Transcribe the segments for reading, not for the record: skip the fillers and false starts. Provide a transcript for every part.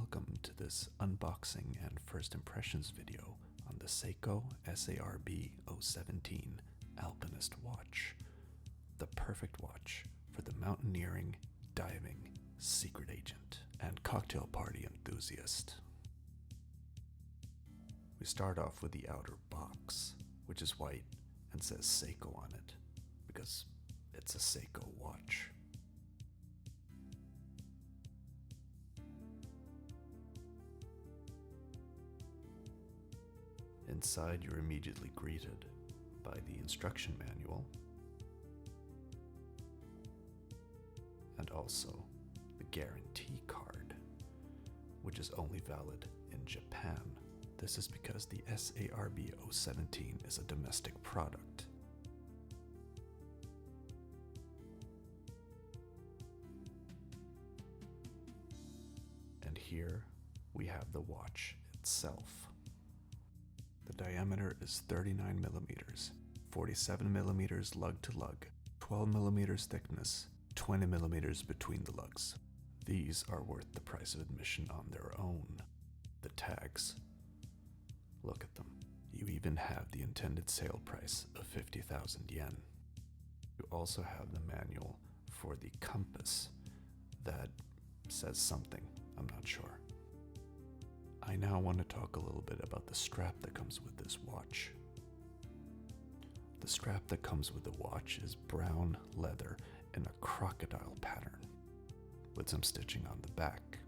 welcome to this unboxing and first impressions video on the Seiko SARB017 Alpinist watch. The perfect watch for the mountaineering, diving, secret agent, and cocktail party enthusiast. We start off with the outer box, which is white and says Seiko on it, because it's a Seiko watch. Inside, you're immediately greeted by the instruction manual and also the guarantee card, which is only valid in Japan. This is because the SARB017 is a domestic product. And here we have the watch itself. The diameter is 39 millimeters, 47 millimeters lug to lug, 12 millimeters thickness, 20 millimeters between the lugs. These are worth the price of admission on their own. The tags, look at them. You even have the intended sale price of 50,000 yen. You also have the manual for the compass that says something, I'm not sure. I now want to talk a little bit about the strap that comes with this watch. The strap that comes with the watch is brown leather in a crocodile pattern, with some stitching on the back.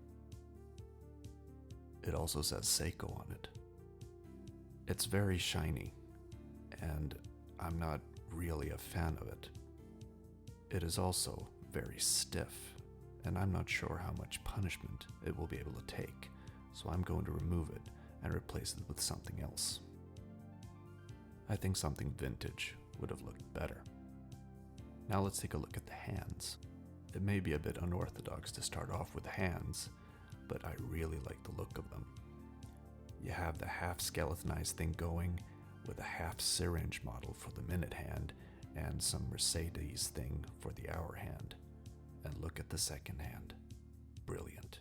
It also says Seiko on it. It's very shiny, and I'm not really a fan of it. It is also very stiff, and I'm not sure how much punishment it will be able to take. So I'm going to remove it and replace it with something else. I think something vintage would have looked better. Now let's take a look at the hands. It may be a bit unorthodox to start off with the hands, but I really like the look of them. You have the half skeletonized thing going with a half syringe model for the minute hand and some Mercedes thing for the hour hand. And look at the second hand. Brilliant.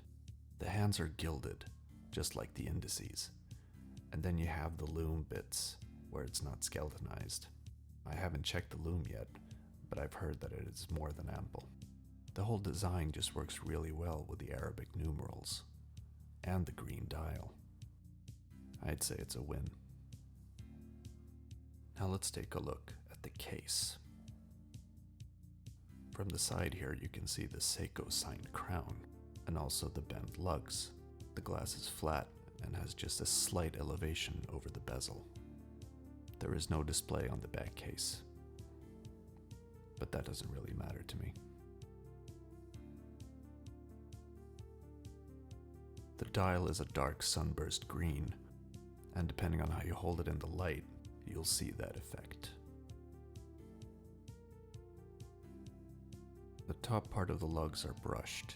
The hands are gilded, just like the indices. And then you have the loom bits, where it's not skeletonized. I haven't checked the loom yet, but I've heard that it is more than ample. The whole design just works really well with the Arabic numerals, and the green dial. I'd say it's a win. Now let's take a look at the case. From the side here you can see the Seiko signed crown, and also the bent lugs. The glass is flat and has just a slight elevation over the bezel. There is no display on the back case, but that doesn't really matter to me. The dial is a dark sunburst green, and depending on how you hold it in the light, you'll see that effect. The top part of the lugs are brushed.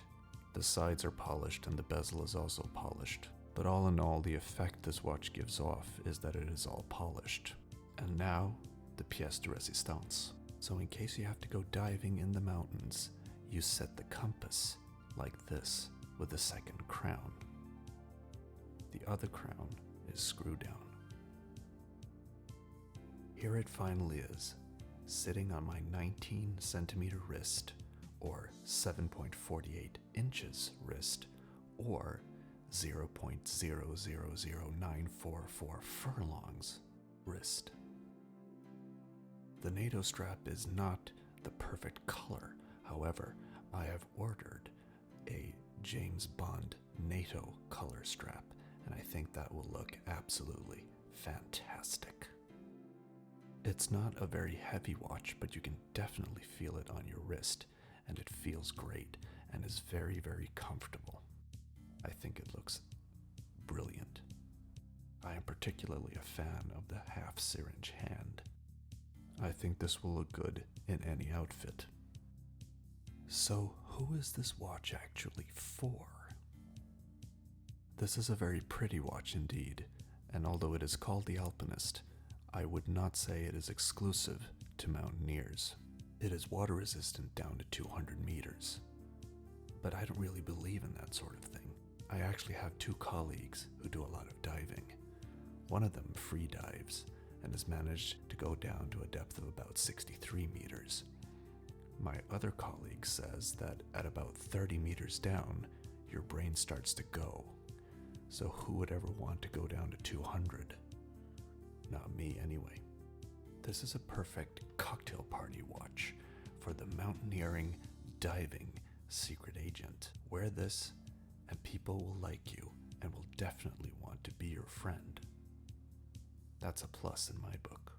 The sides are polished and the bezel is also polished, but all in all the effect this watch gives off is that it is all polished. And now, the pièce de résistance. So in case you have to go diving in the mountains, you set the compass like this with the second crown. The other crown is screw down. Here it finally is, sitting on my 19 centimeter wrist, or 7.48 inches wrist, or 0.000944 furlongs wrist. The NATO strap is not the perfect color. However, I have ordered a James Bond NATO color strap, and I think that will look absolutely fantastic. It's not a very heavy watch, but you can definitely feel it on your wrist, and it feels great and is very, very comfortable. I think it looks brilliant. I am particularly a fan of the half syringe hand. I think this will look good in any outfit. So, who is this watch actually for? This is a very pretty watch indeed, and although it is called the Alpinist, I would not say it is exclusive to mountaineers. It is water resistant down to 200 meters. But I don't really believe in that sort of thing. I actually have two colleagues who do a lot of diving. One of them free dives and has managed to go down to a depth of about 63 meters. My other colleague says that at about 30 meters down, your brain starts to go. So who would ever want to go down to 200? Not me, anyway. This is a perfect cocktail party watch for the mountaineering, diving secret agent. Wear this, and people will like you and will definitely want to be your friend. That's a plus in my book.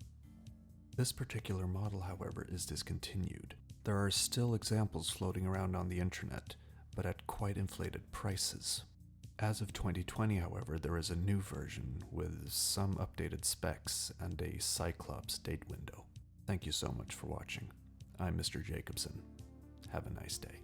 This particular model, however, is discontinued. There are still examples floating around on the internet, but at quite inflated prices. As of 2020, however, there is a new version with some updated specs and a Cyclops date window. Thank you so much for watching. I'm Mr. Jacobson. Have a nice day.